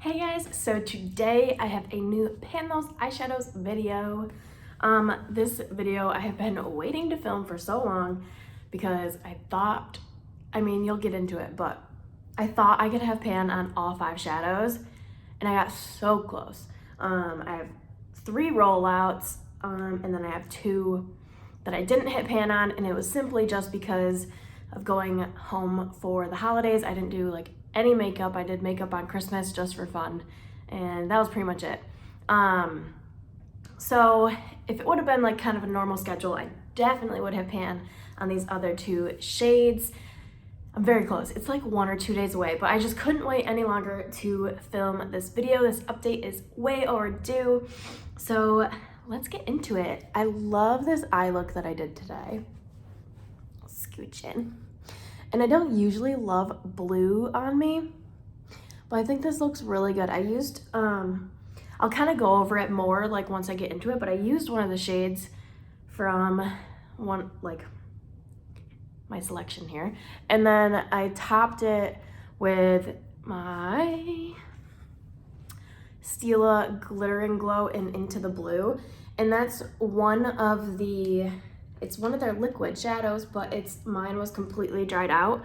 Hey guys, so today I have a new Pan Those Eyeshadows video. This video I have been waiting to film for so long because you'll get into it, but I thought I could have pan on all 5 shadows and I got so close. I have 3 rollouts and then I have 2 that I didn't hit pan on, and it was simply just because of going home for the holidays. I didn't do like any makeup. I did makeup on Christmas just for fun, and that was pretty much it. So if it would have been like kind of a normal schedule, I definitely would have pan on these other 2 shades. I'm very close. It's like 1 or 2 days away, but I just couldn't wait any longer to film this video. This update is way overdue. So let's get into it. I love this eye look that I did today. Scooch in. And I don't usually love blue on me, but I think this looks really good. I used, I'll kind of go over it more like once I get into it, but I used one of the shades from my selection here. And then I topped it with my Stila Glitter and Glow in Into the Blue. And that's one of their liquid shadows, but mine was completely dried out.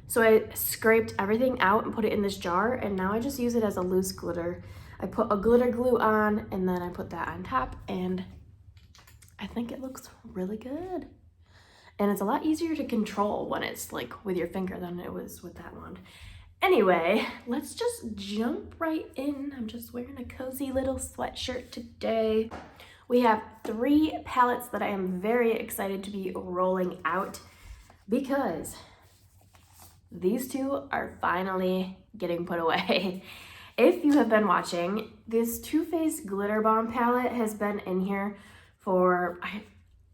So I scraped everything out and put it in this jar, and now I just use it as a loose glitter. I put a glitter glue on, and then I put that on top, and I think it looks really good. And it's a lot easier to control when it's like with your finger than it was with that wand. Anyway, let's just jump right in. I'm just wearing a cozy little sweatshirt today. We have 3 palettes that I am very excited to be rolling out because these 2 are finally getting put away. If you have been watching, this Too Faced Glitter Bomb palette has been in here for,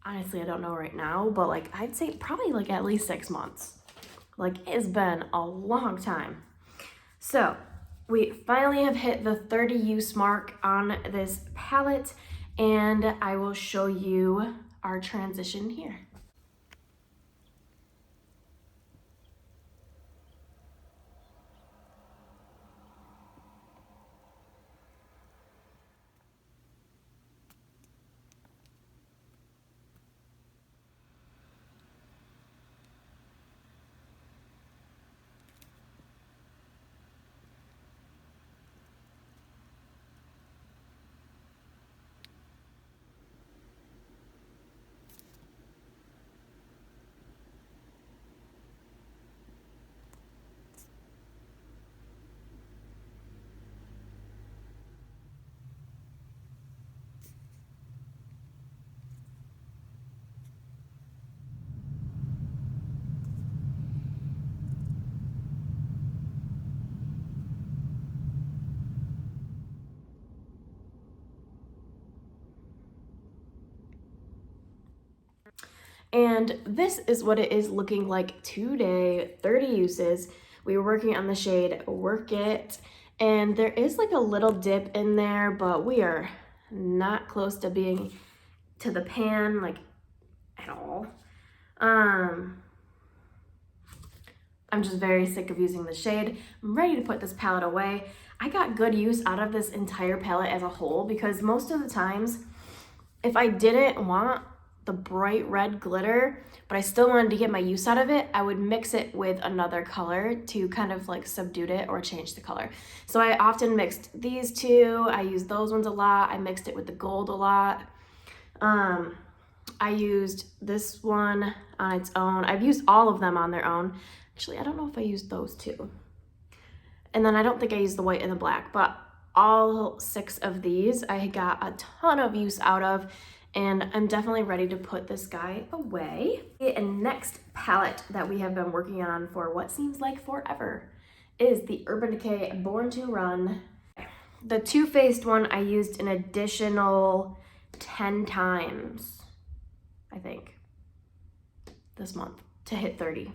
honestly, I don't know right now, but like I'd say probably like at least 6 months. Like it's been a long time. So we finally have hit the 30 use mark on this palette, and I will show you our transition here. And this is what it is looking like today. 30 uses. We were working on the shade Work It, and there is like a little dip in there, but we are not close to being to the pan like at all. I'm just very sick of using the shade. I'm ready to put this palette away. I got good use out of this entire palette as a whole because most of the times, if I didn't want the bright red glitter, but I still wanted to get my use out of it, I would mix it with another color to kind of like subdue it or change the color. So I often mixed these 2. I used those ones a lot. I mixed it with the gold a lot. I used this one on its own. I've used all of them on their own. Actually, I don't know if I used those 2. And then I don't think I used the white and the black, but all 6 of these I got a ton of use out of, and I'm definitely ready to put this guy away. And next palette that we have been working on for what seems like forever is the Urban Decay Born to Run. The Too Faced one I used an additional 10 times, I think, this month to hit 30.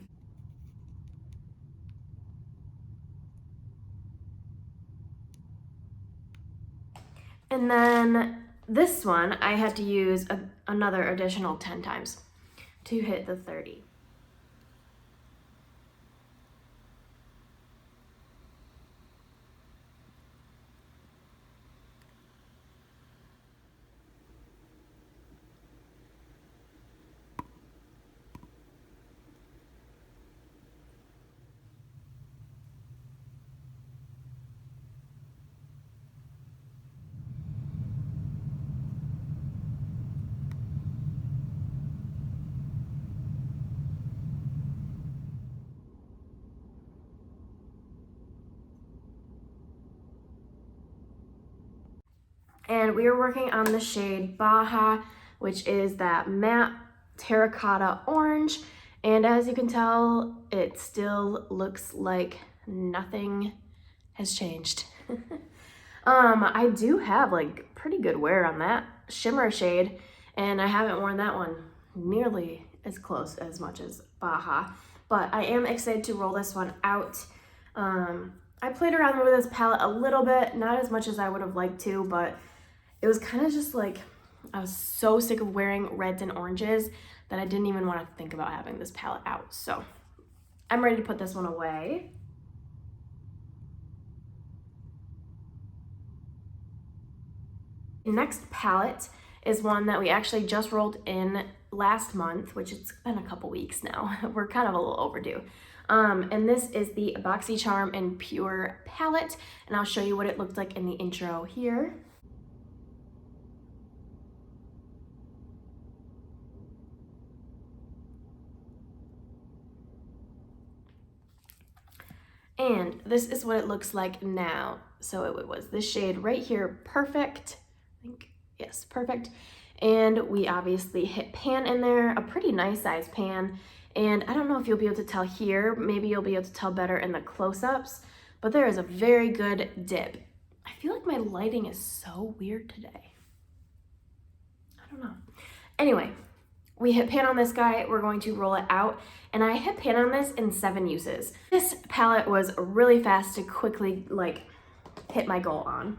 And then this one, I had to use another additional 10 times to hit the 30. And we are working on the shade Baja, which is that matte terracotta orange. And as you can tell, it still looks like nothing has changed. I do have like pretty good wear on that shimmer shade, and I haven't worn that one nearly as close as much as Baja, but I am excited to roll this one out. I played around with this palette a little bit, not as much as I would have liked to, but it was kind of just like, I was so sick of wearing reds and oranges that I didn't even want to think about having this palette out. So I'm ready to put this one away. Next palette is one that we actually just rolled in last month, which it's been a couple weeks now. We're kind of a little overdue. And this is the BoxyCharm in Pure palette, and I'll show you what it looked like in the intro here. And this is what it looks like now. So it was this shade right here, perfect. I think, yes, perfect. And we obviously hit pan in there, a pretty nice size pan. And I don't know if you'll be able to tell here, maybe you'll be able to tell better in the close-ups, but there is a very good dip. I feel like my lighting is so weird today. I don't know. Anyway, we hit pan on this guy, we're going to roll it out, and I hit pan on this in 7 uses. This palette was really fast to quickly like hit my goal on.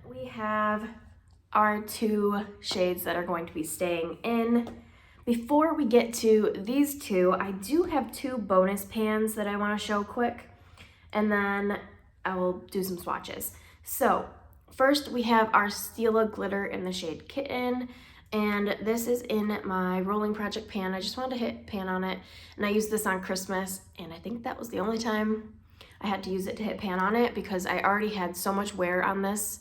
We have our 2 shades that are going to be staying in. Before we get to these 2, I do have 2 bonus pans that I want to show quick, and then I will do some swatches. So first we have our Stila glitter in the shade Kitten, and this is in my rolling project pan. I just wanted to hit pan on it, and I used this on Christmas, and I think that was the only time I had to use it to hit pan on it because I already had so much wear on this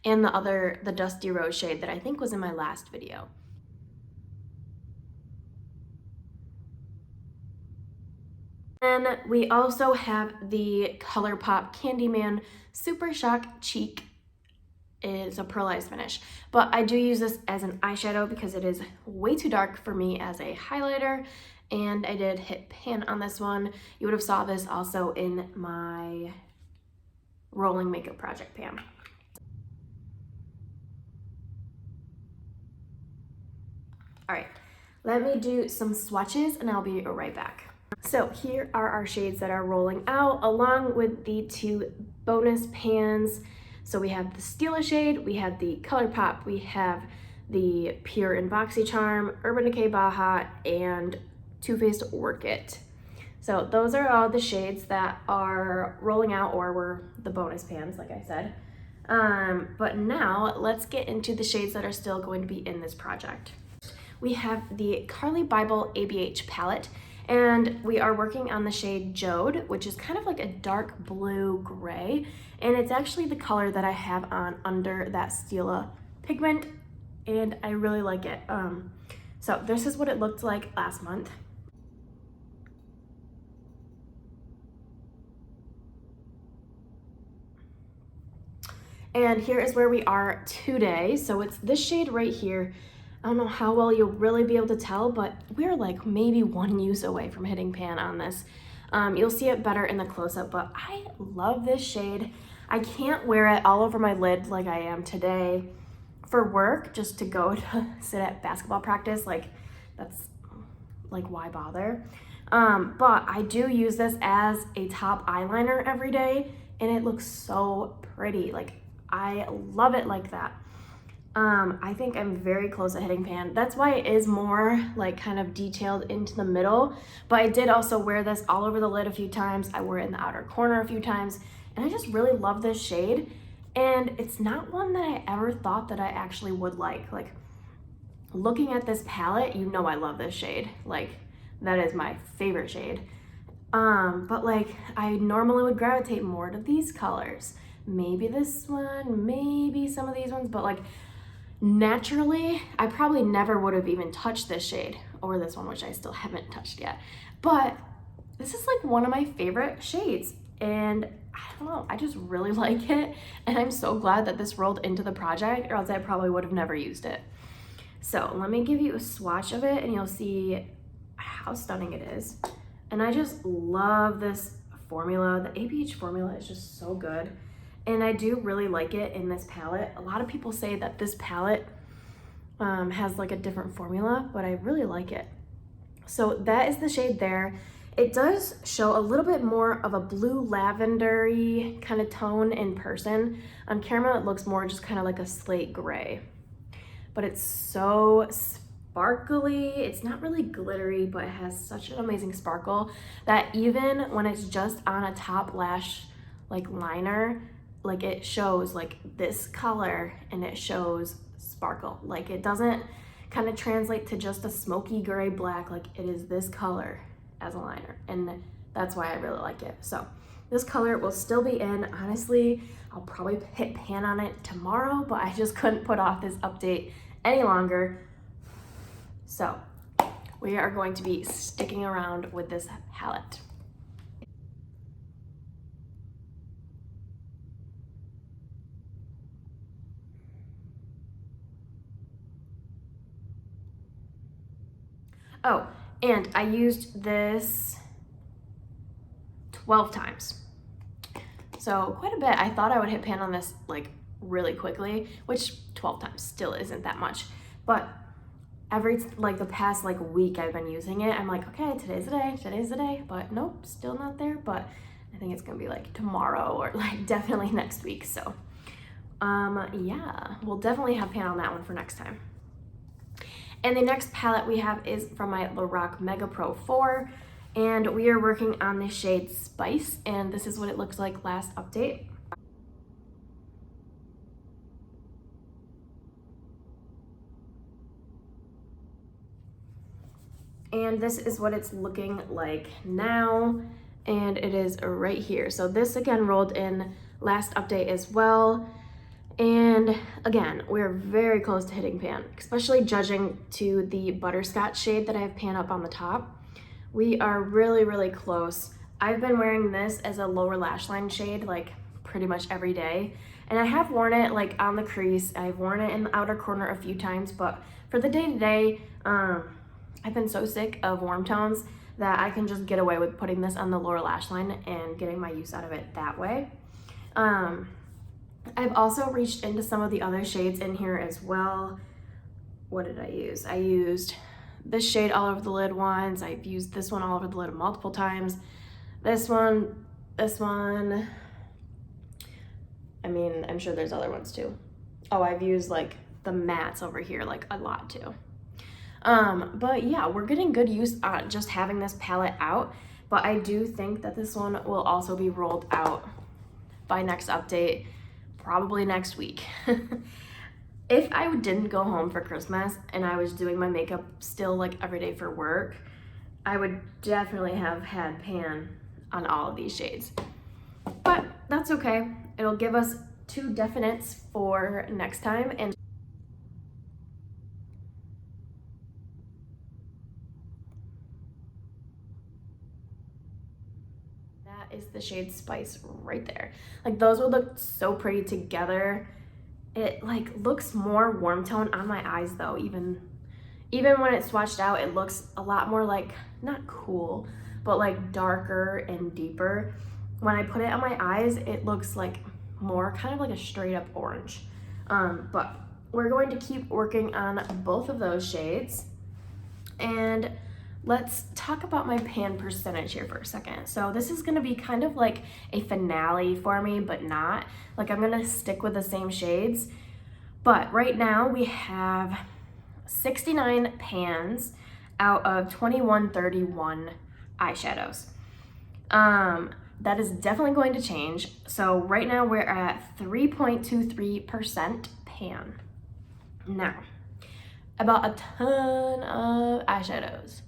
and the Dusty Rose shade that I think was in my last video. Then we also have the ColourPop Candyman Super Shock Cheek. Is a pearlized finish, but I do use this as an eyeshadow because it is way too dark for me as a highlighter, and I did hit pan on this one. You would have saw this also in my rolling makeup project pan. All right, let me do some swatches and I'll be right back. So here are our shades that are rolling out along with the 2 bonus pans. So we have the Stila shade, we have the ColourPop, we have the Pure and BoxyCharm, Urban Decay Baja, and Too Faced Work It. So those are all the shades that are rolling out or were the bonus pans, like I said. But now let's get into the shades that are still going to be in this project. We have the Carly Bible ABH palette, and we are working on the shade Jode, which is kind of like a dark blue gray, and it's actually the color that I have on under that Stila pigment, and I really like it. So this is what it looked like last month. And here is where we are today. So it's this shade right here. I don't know how well you'll really be able to tell, but we're like maybe 1 use away from hitting pan on this. You'll see it better in the close-up, but I love this shade. I can't wear it all over my lid like I am today for work, just to go to sit at basketball practice. Like, that's like, why bother? But I do use this as a top eyeliner every day, and it looks so pretty. Like, I love it like that. I think I'm very close at hitting pan. That's why it is more like kind of detailed into the middle, but I did also wear this all over the lid a few times. I wore it in the outer corner a few times, and I just really love this shade. And it's not one that I ever thought that I actually would like. Like, looking at this palette, you know I love this shade. Like, that is my favorite shade. But like, I normally would gravitate more to these colors. Maybe this one, maybe some of these ones, but like, Naturally, I probably never would have even touched this shade or this one, which I still haven't touched yet. But this is like one of my favorite shades, and I don't know, I just really like it. And I'm so glad that this rolled into the project, or else I probably would have never used it. So let me give you a swatch of it and you'll see how stunning it is. And I just love this formula. The ABH formula is just so good. And I do really like it in this palette. A lot of people say that this palette has like a different formula, but I really like it. So that is the shade there. It does show a little bit more of a blue lavender-y kind of tone in person. On camera, it looks more just kind of like a slate gray. But it's so sparkly. It's not really glittery, but it has such an amazing sparkle that even when it's just on a top lash like liner, like it shows like this color and it shows sparkle. Like it doesn't kind of translate to just a smoky gray black, like it is this color as a liner, and that's why I really like it. So this color will still be in. Honestly, I'll probably hit pan on it tomorrow, but I just couldn't put off this update any longer. So we are going to be sticking around with this palette. Oh, and I used this 12 times. So quite a bit. I thought I would hit pan on this like really quickly, which 12 times still isn't that much. But like the past like week I've been using it, I'm like, okay, today's the day, but nope, still not there. But I think it's gonna be like tomorrow or like definitely next week. So yeah, we'll definitely have pan on that one for next time. And the next palette we have is from my Lorac Mega Pro 4, and we are working on the shade Spice, and this is what it looks like last update. And this is what it's looking like now, and it is right here. So this again rolled in last update as well. And again, we're very close to hitting pan, especially judging to the butterscotch shade that I have pan up on the top. We are really, really close. I've been wearing this as a lower lash line shade like pretty much every day. And I have worn it like on the crease. I've worn it in the outer corner a few times, but for the day-to-day, I've been so sick of warm tones that I can just get away with putting this on the lower lash line and getting my use out of it that way. I've also reached into some of the other shades in here as well. What did I use? I used this shade all over the lid once. I've used this one all over the lid multiple times. This one. I mean, I'm sure there's other ones too. Oh, I've used like the mattes over here like a lot too. But yeah, we're getting good use on just having this palette out, but I do think that this one will also be rolled out by next update. Probably next week. If I didn't go home for Christmas and I was doing my makeup still like every day for work, I would definitely have had pan on all of these shades. But that's okay. It'll give us 2 definites for next time. And that is the shade Spice right there. Like those would look so pretty together. It like looks more warm tone on my eyes though. Even when it's swatched out, it looks a lot more like, not cool, but like darker and deeper. When I put it on my eyes, it looks like more kind of like a straight up orange. But we're going to keep working on both of those shades. And let's talk about my pan percentage here for a second. So this is gonna be kind of like a finale for me, but not. Like I'm gonna stick with the same shades. But right now we have 69 pans out of 2131 eyeshadows. That is definitely going to change. So right now we're at 3.23% pan. Now, about a ton of eyeshadows.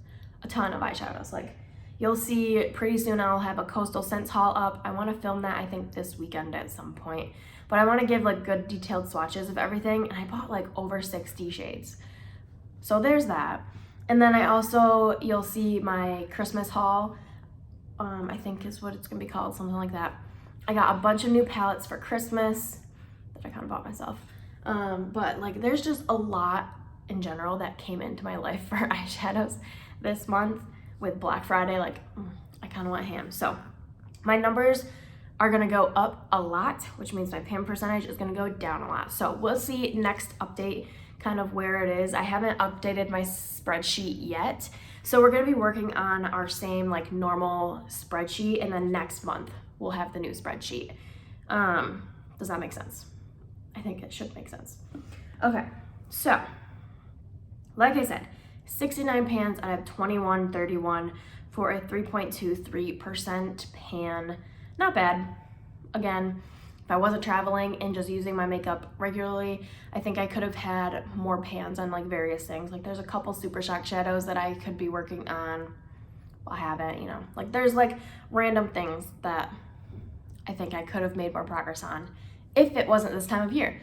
Like you'll see pretty soon I'll have a Coastal Scents haul up. I want to film that I think this weekend at some point. but I want to give like good detailed swatches of everything, and I bought like over 60 shades. So there's that. And then I also, you'll see my Christmas haul, I think is what it's gonna be called, something like that. I got a bunch of new palettes for Christmas that I kind of bought myself. But like there's just a lot in general that came into my life for eyeshadows this month with Black Friday. Like I kind of went ham. So my numbers are gonna go up a lot, which means my pan percentage is gonna go down a lot. So we'll see next update kind of where it is. I haven't updated my spreadsheet yet. So we're gonna be working on our same like normal spreadsheet, and then next month we'll have the new spreadsheet. Does that make sense? I think it should make sense. Okay, so like I said, 69 pans out of 2131 for a 3.23% pan. Not bad. Again, if I wasn't traveling and just using my makeup regularly, I think I could have had more pans on like various things. Like there's a couple Super Shock shadows that I could be working on. Well, I haven't, you know. Like there's like random things that I think I could have made more progress on if it wasn't this time of year.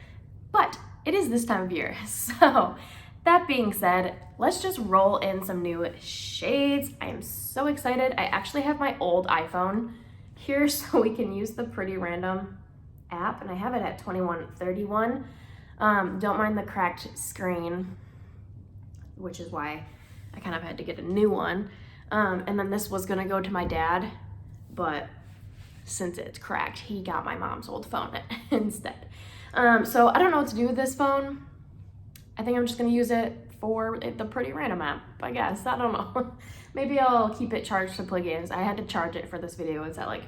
But it is this time of year. So that being said, let's just roll in some new shades. I am so excited. I actually have my old iPhone here so we can use the Pretty Random app, and I have it at 2131. Don't mind the cracked screen, which is why I kind of had to get a new one. And then this was gonna go to my dad, but since it's cracked, he got my mom's old phone instead. So I don't know what to do with this phone. I think I'm just gonna use it for the Pretty Random app, I guess. I don't know. Maybe I'll keep it charged to play games. I had to charge it for this video. It's at like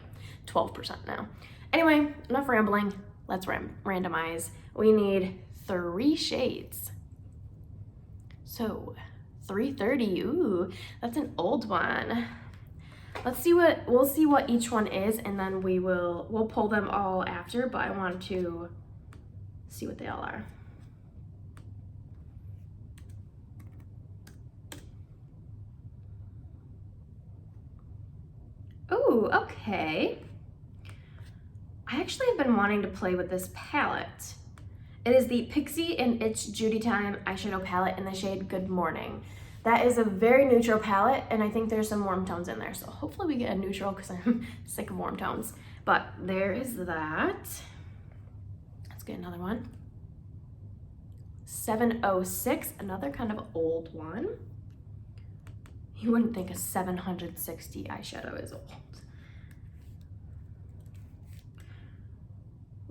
12% now. Anyway, enough rambling. Let's randomize. We need 3 shades. So 330, ooh, that's an old one. We'll see what each one is, and then we'll pull them all after, but I want to see what they all are. Ooh, okay. I actually have been wanting to play with this palette. It is the Pixie and It's Judy Time eyeshadow palette in the shade Good Morning. That is a very neutral palette, and I think there's some warm tones in there. So hopefully we get a neutral because I'm sick of warm tones. But there is that. Let's get another one. 706, another kind of old one. You wouldn't think a 760 eyeshadow is old.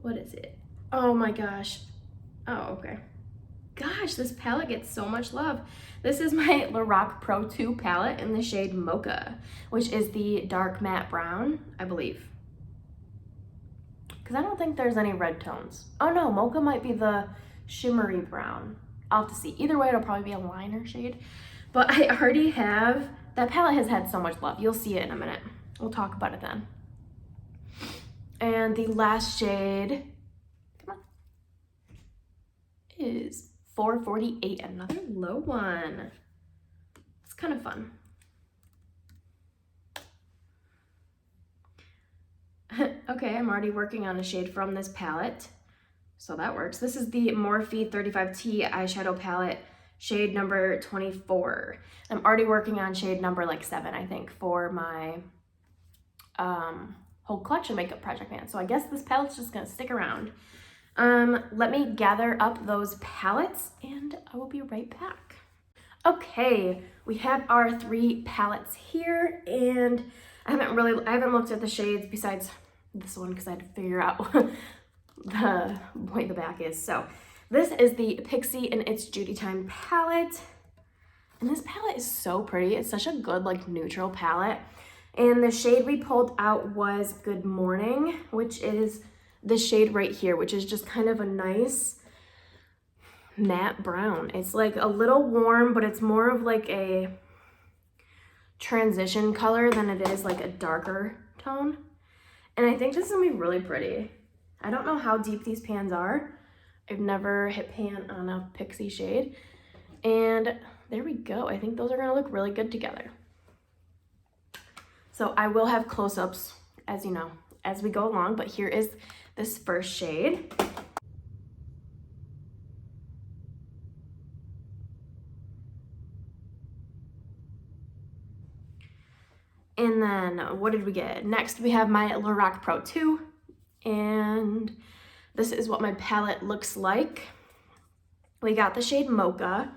What is it? Oh my gosh. Oh, okay. Gosh, this palette gets so much love. This is my Lorac Pro 2 palette in the shade Mocha, which is the dark matte brown, I believe. Because I don't think there's any red tones. Oh no, Mocha might be the shimmery brown. I'll have to see. Either way, it'll probably be a liner shade. But I already have, that palette has had so much love. You'll see it in a minute. We'll talk about it then. And the last shade, come on, is 448, another low one. It's kind of fun. Okay, I'm already working on a shade from this palette, so that works. This is the Morphe 35T eyeshadow palette, shade number 24. I'm already working on shade number like 7, I think, for my whole collection makeup project man. So I guess this palette's just gonna stick around. Let me gather up those palettes and I will be right back. Okay, we have our 3 palettes here, and I haven't looked at the shades besides this one because I had to figure out the way the back is. So this is the Pixie and It's Judy Time palette. And this palette is so pretty. It's such a good like neutral palette. And the shade we pulled out was Good Morning, which is the shade right here, which is just kind of a nice matte brown. It's like a little warm, but it's more of like a transition color than it is like a darker tone. And I think this is gonna be really pretty. I don't know how deep these pans are. I've never hit pan on a Pixie shade. And there we go. I think those are gonna look really good together. So I will have close-ups, as you know, as we go along, but here is this first shade. And then what did we get? Next, we have my Lorac Pro 2, and this is what my palette looks like. We got the shade Mocha,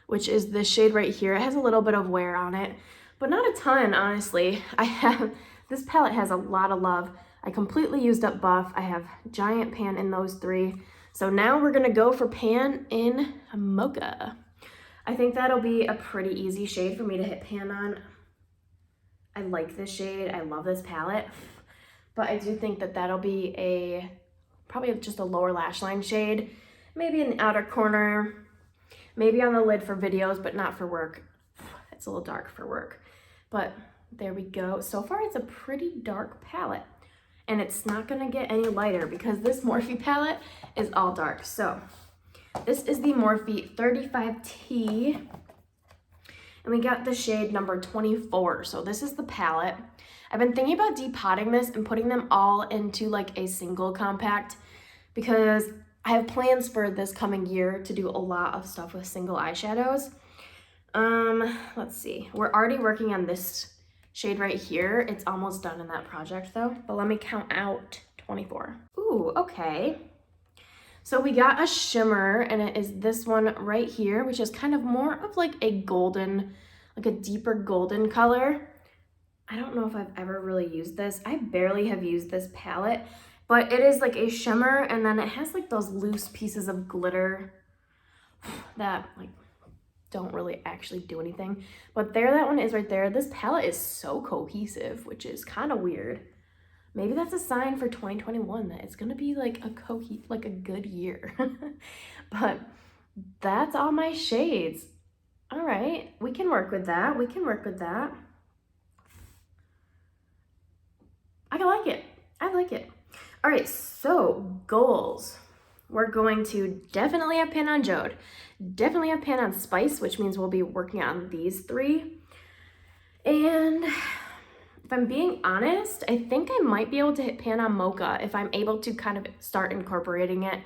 which is this shade right here. It has a little bit of wear on it, but not a ton, honestly. This palette has a lot of love. I completely used up Buff. I have Giant, Pan in those three. So now we're gonna go for Pan in Mocha. I think that'll be a pretty easy shade for me to hit Pan on. I like this shade, I love this palette, but I do think that that'll be probably just a lower lash line shade, maybe in the outer corner, maybe on the lid for videos, but not for work. It's a little dark for work, but there we go. So far, it's a pretty dark palette, and it's not gonna get any lighter because this Morphe palette is all dark. So this is the Morphe 35T. And we got the shade number 24. So this is the palette. I've been thinking about depotting this and putting them all into like a single compact because I have plans for this coming year to do a lot of stuff with single eyeshadows. Let's see. We're already working on this shade right here. It's almost done in that project though, but let me count out 24. Ooh, okay. So we got a shimmer, and it is this one right here, which is kind of more of like a golden, like a deeper golden color. I don't know if I've ever really used this. I barely have used this palette, but it is like a shimmer, and then it has like those loose pieces of glitter that like don't really actually do anything. But there, that one is right there. This palette is so cohesive, which is kind of weird. Maybe that's a sign for 2021 that it's gonna be like a good year. But that's all my shades. All right, we can work with that. We can work with that. I like it. I like it. All right, so goals. We're going to definitely have Pan on Jode, definitely have Pan on Spice, which means we'll be working on these three. And if I'm being honest, I think I might be able to hit Pan on Mocha if I'm able to kind of start incorporating it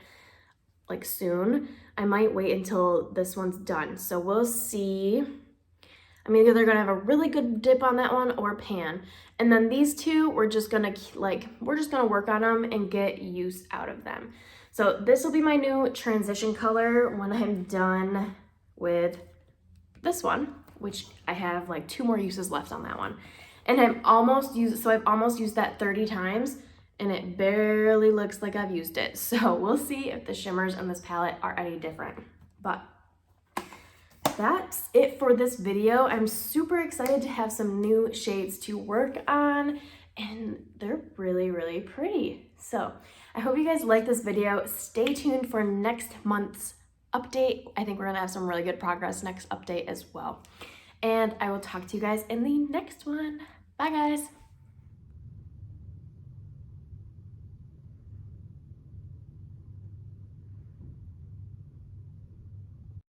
like soon. I might wait until this one's done. So we'll see. I'm either gonna have a really good dip on that one or Pan. And then these two, we're just gonna work on them and get use out of them. So this will be my new transition color when I'm done with this one, which I have like 2 more uses left on that one. And I've almost used that 30 times, and it barely looks like I've used it. So we'll see if the shimmers on this palette are any different. But that's it for this video. I'm super excited to have some new shades to work on, and they're really, really pretty. So I hope you guys like this video. Stay tuned for next month's update. I think we're gonna have some really good progress next update as well. And I will talk to you guys in the next one. Bye, guys.